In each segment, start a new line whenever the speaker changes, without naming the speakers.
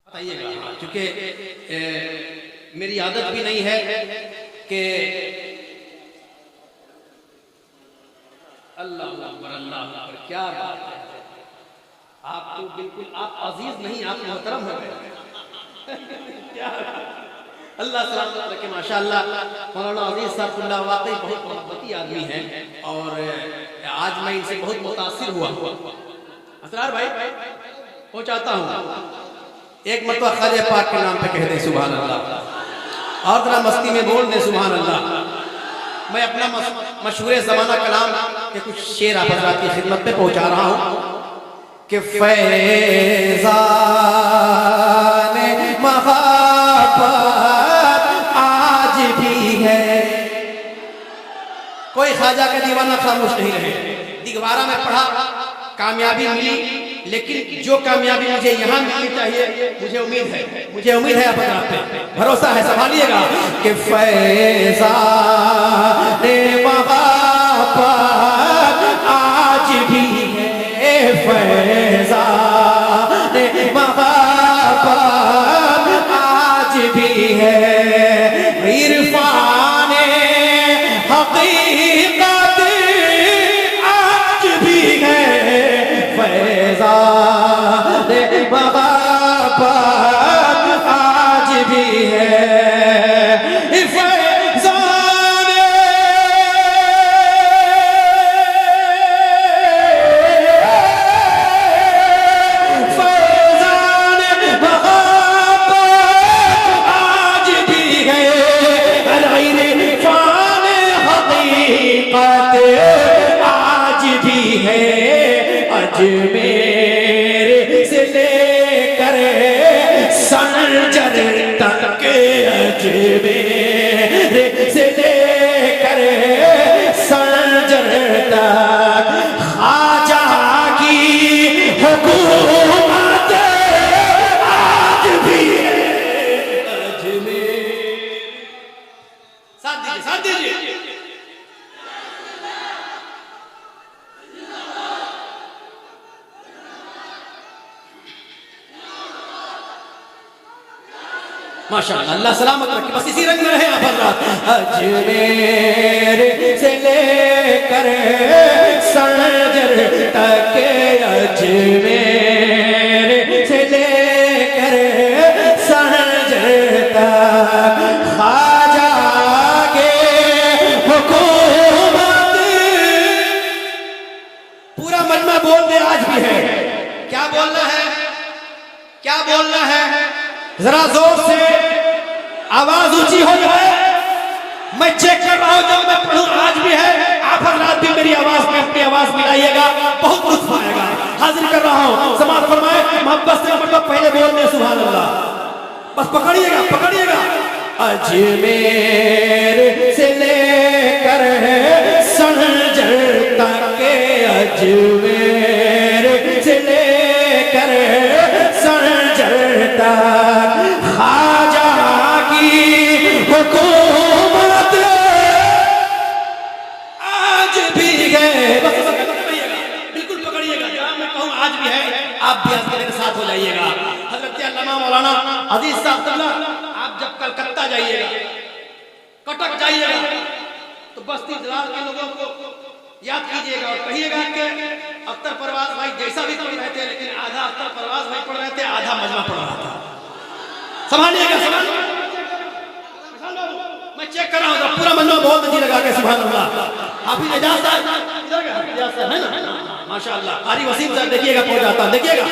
बताइएगा, क्योंकि मेरी आदत भी नहीं है कि अल्लाह अकबर अल्लाह अकबर, क्या बात है। आप तो बिल्कुल, आप अजीज नहीं, आप मोहतरम हो गए। क्या अल्लाह सलामत रखे। माशाअल्लाह मौलाना अजीज साहब वाकई बहुत मोहब्बती आदमी हैं और आज मैं इनसे बहुत मुतासिर हुआ। असरार भाई वो चाहता हूँ एक मरतबा ख्वाजा पाक के नाम पे कह दे सुभान अल्लाह, और जरा मस्ती में बोल दे सुभान अल्लाह। मैं अपना मशहूर ज़माना कलाम के कुछ शेर आप हज़रात की खिदमत में पहुंचा रहा हूँ कि फैज़ाने मोहब्बत आज भी है। कोई ख्वाजा का दीवाना खामोश नहीं रहे। दिगवारा में पढ़ा, कामयाबी मिली, लेकिन जो कामयाबी मुझे यहाँ मिलनी चाहिए, मुझे उम्मीद है आप पे भरोसा है, संभालिएगा कि फैज़ाने मोहब्बत आज भी है, फैज़ाने मोहब्बत आज भी है, इरफाने हकीकत आज भी है, फैज़ाने मोहब्बत आज भी है, फैज़ाने मोहब्बत आज भी है, इरफाने हकीकत आज भी है, अजमेर से लेकर सनजर तक, अजमेर से लेकर सनजर तक ख्वाजा की हुकूमत आज भी है, अजमेर। साथ दीजिए माशाअल्लाह, अल्लाह सलामत रखे। बस इसी रंग में रहे आप हज़रात। अजमेर से लेकर सनजर तक, अजमेर से लेकर सनजर तक ख्वाजा के हुकूमत। पूरा मजमा बोल दे आज भी है। क्या बोलना है, क्या बोलना है, जरा जोर से आवाज ऊंची हो जाए। मैं चेक कर रहा हूं, जब मैं पढ़ूं आज भी है। आप हज़रात भी मेरी आवाज में अपनी आवाज मिलाइएगा, बहुत लुत्फ आएगा। हाजिर कर रहा हूं, समाअत फरमाए, मोहब्बत से मतलब पहले बोलने सुभान अल्लाह। बस पकड़िएगा। अजमेर से लेकर सनजर तक, अजमेर से लेकर सनजर तक ख्वाजा की हुकूमत आज भी है। बिल्कुल पकड़िएगा, जहाँ मैं कहूँ आज भी है, आप भी मेरे साथ हो जाइएगा। हज़रत अल्लामा मौलाना अजीज साहब, आप जब कलकत्ता जाइएगा, कटक जाइएगा, तो बस्ती जलाल के लोगों को याद कीजिएगा और कहिएगा कि अख्तर परवाज भाई जैसा भी पढ़ रहे थे, लेकिन आधा अख्तर परवाज भाई पढ़ रहे थे, आधा मजमा पढ़ रहा था। संभालिएगा। मैं चेक कर रहा हूँ, पूरा मजमा बहुत अच्छी लगा के सुभान अल्लाह। आप ही एजाज साहब है ना, माशाअल्लाह। कारी वसीम साहब देखिएगा पहुंच जाता, देखिएगा।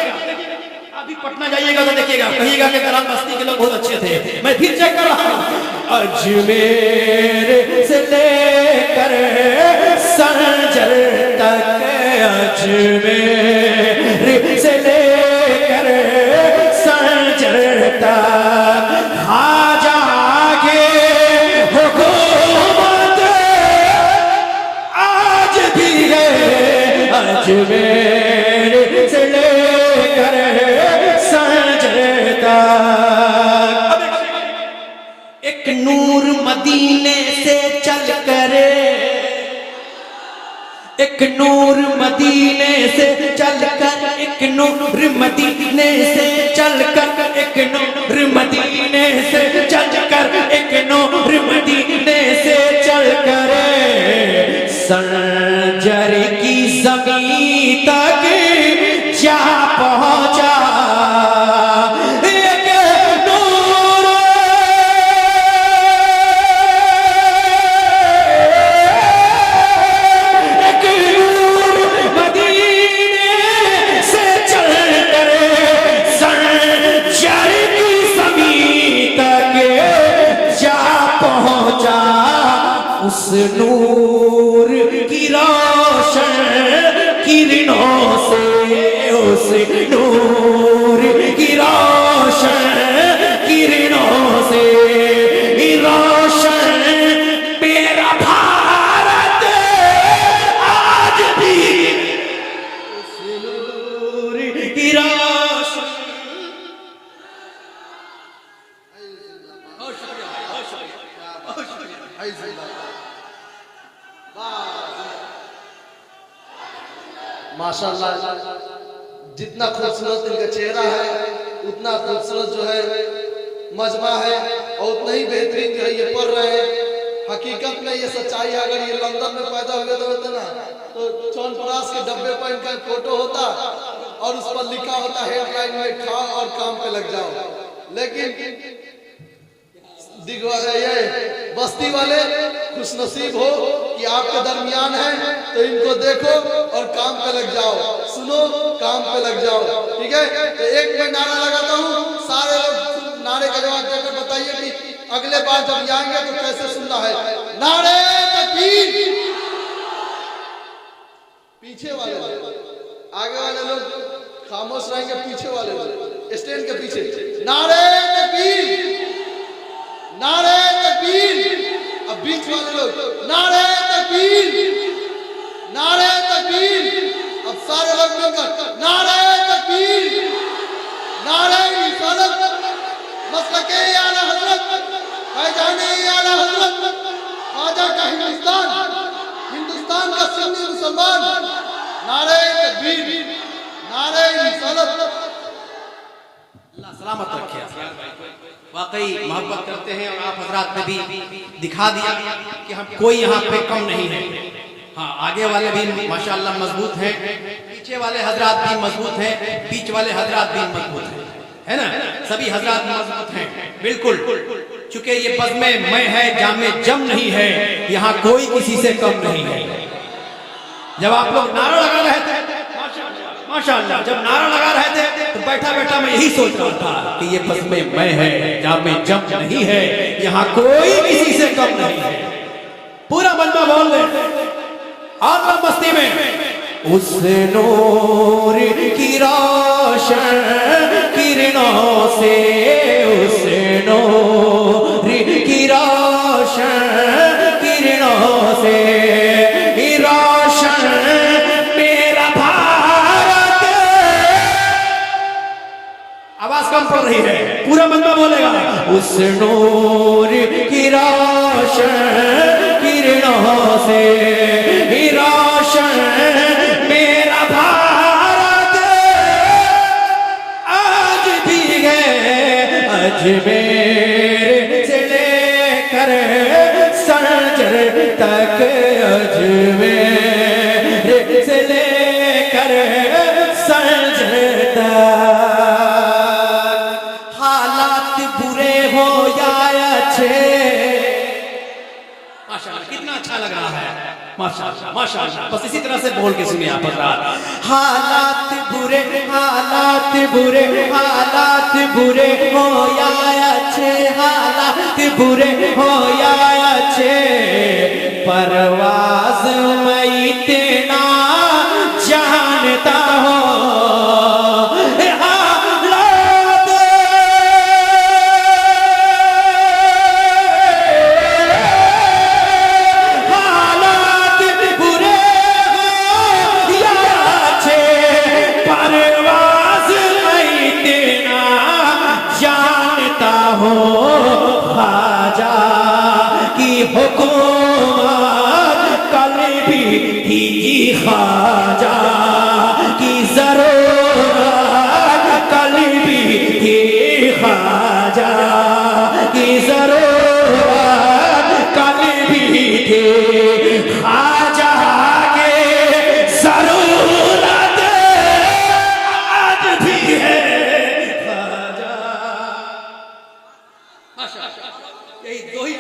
अभी पटना जाइएगा तो देखिएगा, कहिएगा कि करान बस्ती के लोग बहुत अच्छे थे। मैं फिर चेक कर रहा हूँ। अजमेर से लेकर सनजर तक, अजमेर से लेकर सनजर तक ख्वाजा के हुकूमत आज भी है, अजमेर से लेकर सनजर तक। एक नूर मदीने से चल कर, एक नूर मदीने से चलकर, एक नूर मदीने से चलकर, एक नूर की रोशन किरणों से, उस नूर की रोशन किरणों से रोशन मेरा भारत आज भी, उस नूर की रोशन।
माशाल्लाह, जितना खूबसूरत इनका चेहरा है उतना खूबसूरत जो है मजमा है और उतना ही बेहतरीन जो है ये पढ़ रहे हैं। हकीकत में ये सच्चाई है। अगर ये लंदन में पैदा हुए तो होते ना, तो च्यवनप्राश के डब्बे पर इनका फोटो होता और उस पर लिखा होता हेडलाइन में खाओ और काम पे लग जाओ। लेकिन ये बस्ती वाले खुशनसीब हो कि आपके दरमियान है, तो इनको देखो और काम पे लग जाओ, सुनो काम पे लग जाओ। ठीक है, तो एक मैं नारा लगाता हूँ, सारे लोग नारे का जवाब देकर बताइए कि अगले बार जब आएंगे तो कैसे सुनना है। नारे तकबीर। पीछे वाले लोग, आगे वाले लोग खामोश रहेंगे, पीछे वाले लोग स्टैंड के पीछे नारे तकबीर, नारे तकबीर। अब बीच वाले लोग नारे तकबीर, नारे तकबीर। अब सारे लोग मिलकर नारे तकबीर, नारे रिसालत, मसलके आला हजरत, फैजाने आला हजरत, ख्वाजा का हिंदुस्तान, हिंदुस्तान का सुन्नी मुसलमान। नारे तकबीर, नारे रिसालत।
अल्लाह सलामत रखे। वाकई मोहब्बत करते हैं और आप हजरात ने भी दिखा दिया कि हम कोई यहाँ पे कम नहीं है। हाँ, आगे वाले भी माशाअल्लाह मजबूत हैं, पीछे वाले हजरात भी मजबूत हैं, बीच वाले हजरात भी मजबूत हैं, है ना? सभी हजरात मजबूत हैं बिल्कुल। चूंकि ये बज़्मे मैं है, जामे जम नहीं है, यहाँ कोई किसी से कम नहीं है। जब आप लोग नारा लगा रहे थे माशाअल्लाह, जब नारा लगा रहे थे तो बैठा बैठा मैं यही सोच रहा था कि ये बज़्मे मैं है, जामे जम नहीं है, यहाँ कोई किसी से कम नहीं है। पूरा मजमा बोल दे और मस्ती में। उस नूर की रोशन किरणों से, उस नूर की रोशन किरणों से रोशन मेरा भारत। आवाज कम पड़ रही है, पूरा मजमा बोलेगा। उस नूर की रोशन किरणों से रोशन मेरा भारत आज भी है। अजमेर से लेकर संजर तक, अजमेर से लेकर संजर तक, हालात बुरे हो या अच्छे। माशाअल्लाह, कितना अच्छा लग रहा है। माशाअल्लाह माशाअल्लाह, बस इसी तरह से बोल के सुनिए आप हज़रात। हालात बुरे, हालात बुरे, हालात बुरे हो या अच्छे, हालात बुरे हो या अच्छे, परवाज़ मैं इतना जानता हूँ। ख्वाजा की हुकूमत कल भी थी, ख्वाजा की जरूरत कल भी थी, ख्वाजा की जरूरत कल भी थी, ख्वाजा के जरूरत आज भी है। ख्वाजा माशाअल्लाह, यही दो ही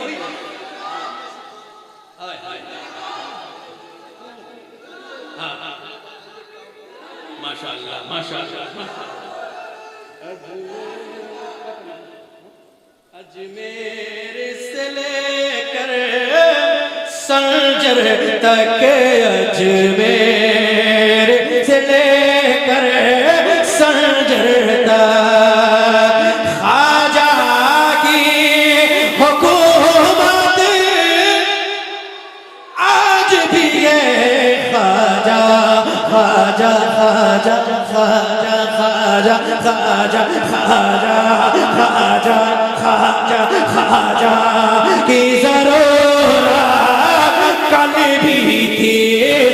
माशाअल्लाह माशाअल्लाह। अजमेर से लेकर संजर तक अजमेर से लेकर संजर तक ख्वाजा की हुकूमत आज भी है। ख्वाजा ख्वाजा ख्वाजा ख्वाजा ख्वाजा ख्वाजा ख्वाजा ख्वाजा ख्वाजा ख्वाजा की जरूरत कल भी थी।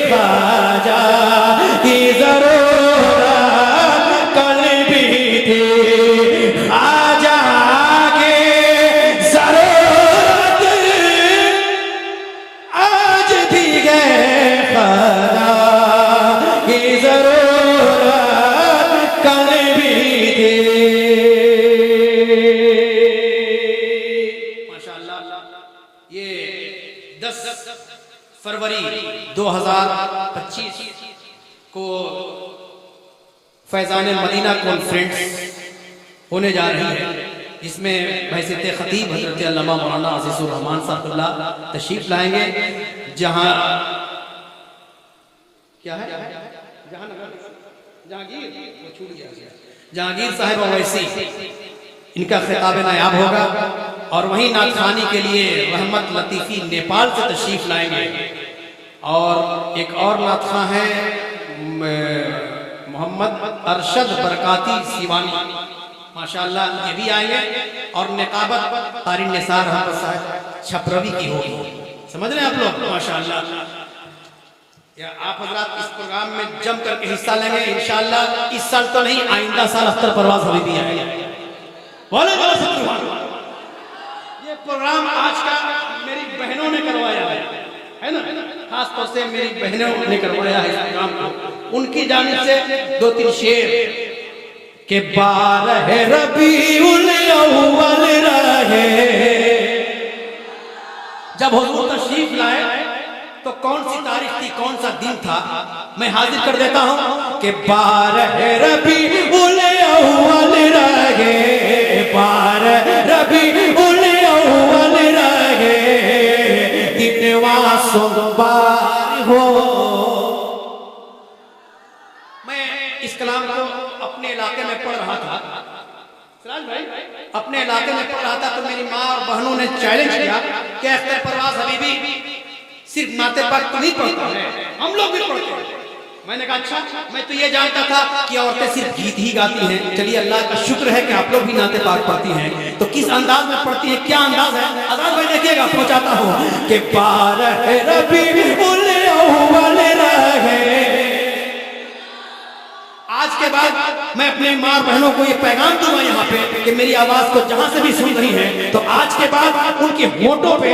ख्वाजा की जरूरत कल भी थी। ख्वाजा की जरूरत आज भी है। ख्वाजा की जरूरत कल भी थी। माशाअल्लाह, ये 10 फरवरी 2025 को फैजान मदीना कॉन्फ्रेंस होने जा रही है। इसमें बहसीत खतीब हजरत अल्लामा मौलाना अज़ीज़ुर रहमान साहब तशरीफ लाएंगे। जहां क्या है जहांगीर वो छूट गया, जहांगीर साहब अवैसी इनका खिताब नायाब होगा। और वहीं नाथखानी के लिए रहमत लतीफ़ी नेपाल से तशरीफ लाएंगे। और एक और नाथखा है मोहम्मद अरशद बरकाती सिवानी, माशाअल्लाह ये भी आएंगे। और निकाबत तारिन निसार अहमद साहब छपरवी की होगी। समझ रहे हैं आप लोग, माशाअल्लाह। या आप हजरात इस प्रोग्राम में जम करके हिस्सा लेंगे इंशाअल्लाह। इस साल तो नहीं, आइंदा साल अख्तर परवाज हबीबी आएगा। बोले बोले सुभान अल्लाह। ये प्रोग्राम आज का मेरी बहनों ने करवाया है ना, खास तौर से मेरी बहनों ने करवाया है इस प्रोग्राम को। उनकी जानिब से 2-3 शेर के 12 रबीउल अव्वल रहे। जब हुजूर तशरीफ लाए तो कौन सी तारीख थी, कौन सा दिन था, मैं हाजिर कर देता हूं कि 12 रबीउल अव्वल रहे। 12 रबीउल अव्वल रहे। दिनवा सोमवार हो। मैं इस कलाम को अपने इलाके में पढ़ रहा था, सिराज भाई, अपने इलाके में पढ़ रहा था तो मेरी माँ और बहनों ने चैलेंज किया कि अख्तर परवाज हबीबी सिर्फ नाते पाक तो नहीं पढ़ता है, हम लोग भी पढ़ते हैं। मैंने कहा अच्छा, मैं तो ये जानता था कि औरतें सिर्फ गीत ही गाती हैं। चलिए अल्लाह का शुक्र है कि आप लोग भी नाते पाक पढ़ती हैं। तो किस अंदाज में पढ़ती हैं, क्या अंदाज है, आजाद भाई देखिएगा, पहुंचाता हूँ कि 12 रबीउल अव्वल रहे। आज के बाद मैं अपने माँ बहनों को ये पैगाम दूंगा यहाँ पे कि मेरी आवाज को जहां से भी सुन रही है तो आज के बाद उनके होठों पे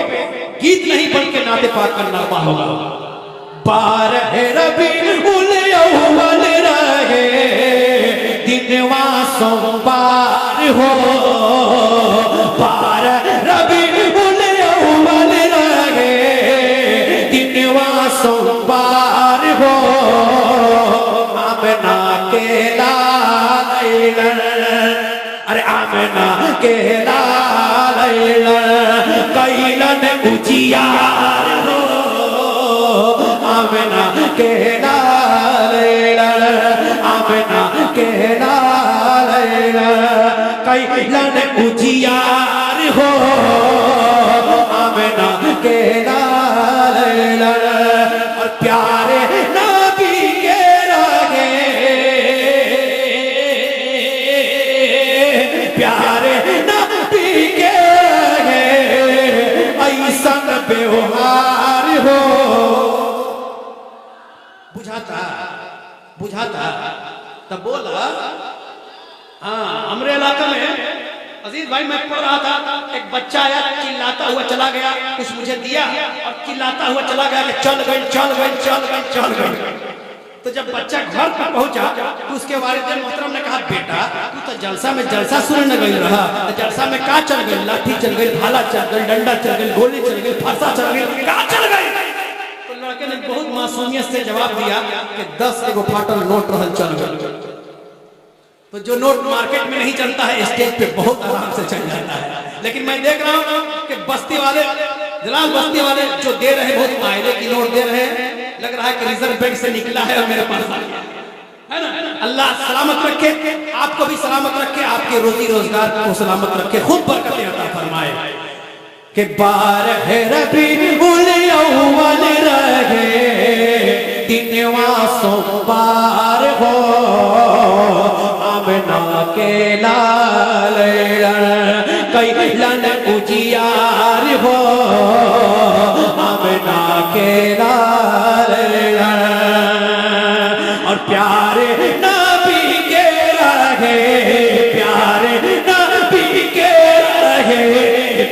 गीत नहीं बन के नाते पाक का नगमा होगा। 12 रबीउल अव्वल रहे। दिनवा सोमवार हो। 12 रबीउल अव्वल रहे। दिनवा सोमवार हो। आमना के लाल, अरे आमना के लाल कैलन उजियार हो। आमना के लाल, आमना के लाल कैलन उजियार हो। आमना के लाल और प्यारे नबी के रहे। प्यारे नबी के रहे। ऐसा व्यवहार हो। बुझाता बुझाता तब बोला। हाँ, हमारे इलाके में अजीज भाई मैं पढ़ रहा था, एक बच्चा आया, चिल्लाता हुआ चला गया, कुछ मुझे दिया और चिल्लाता हुआ चला गया कि चल गई चल गई चल गई चल गई। तो जब बच्चा घर पर पहुंचा तो उसके वालिदैन मोहतरम ने कहा, बेटा तू तो जलसा में जलसा सुनने न गई रहा, तो जलसा में का चल गई, लाठी चल गई, भाला चल गई, डंडा चल गई, गोली चल गई, फरसा चल गई, का चल गई। तो लड़के ने बहुत मासूमियत से जवाब दिया कि 10 एगो फाटल नोट रहल चल गई। तो जो नोट मार्केट में नहीं चलता है स्टेज पे बहुत आराम से चल जाता है। लेकिन मैं देख रहा हूँ कि बस्ती वाले जलाल बस्ती वाले जो दे रहे बहुत मायने की नोट दे रहे हैं, लग रहा है कि रिजर्व बैंक से निकला है और मेरे पास आ गया है ना। अल्लाह सलामत रखे, आपको भी सलामत रखे, आपके रोजी रोजगार को सलामत रखे, खूब बरकतें अता फरमाए। कि बारह रबीउल अव्वल रहे दिनवा सोमवार हो, आमना के लाल कैलन उजियार हो, आमना के लाल और प्यारे नबी के रहे, प्यारे नबी के रहे,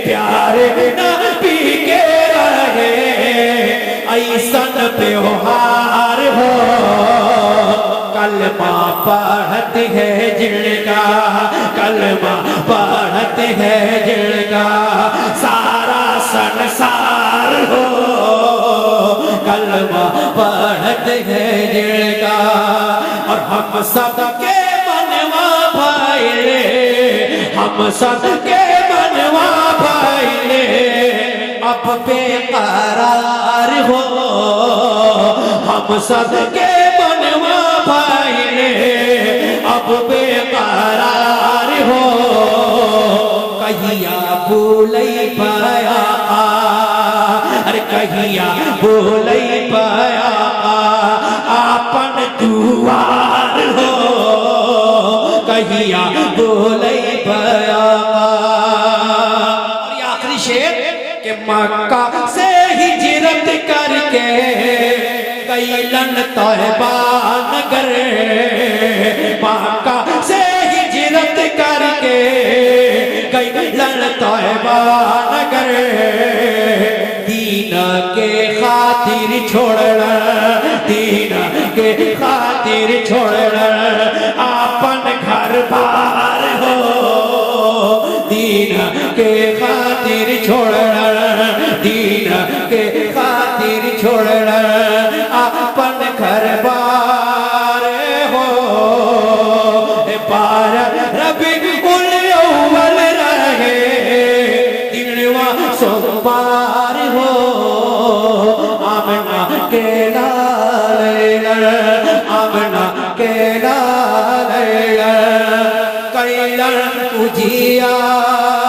प्यारे नबी के रहे ऐसन त्योहार हो, कलमा पढ़ते हैं जिनका, कलमा पढ़ते हैं जिनका सारा संसार हो, कलमा पढ़ते हैं जिनका। और हम सब के मनवा भाईले, हम सब के मनवा भाईले अब बेकरार हो, हम सब के मनवा भाईले अब बेकरार हो। कहिया भूलई पाया, अरे कहिया भूलई पाया आपन दुआर हो, कहिया भूलई पाया। और ये आखिरी शेर कि मक्का से हिजरत करके कैलन तौबा नगर, मक्का से हिजरत करके कैलन तौबा नगर, दीन के खातिर छोड़ना, दीन के खातिर छोड़ना आपन घर बार हो, दीन के खातिर छोड़ना, दीन के खातिर छोड़ना आपन घर बार हो। बारह रबीउल अव्वल रहे दिनवा सोमवार हो, आमना के लाल, आमना के लाल कैलन उजियार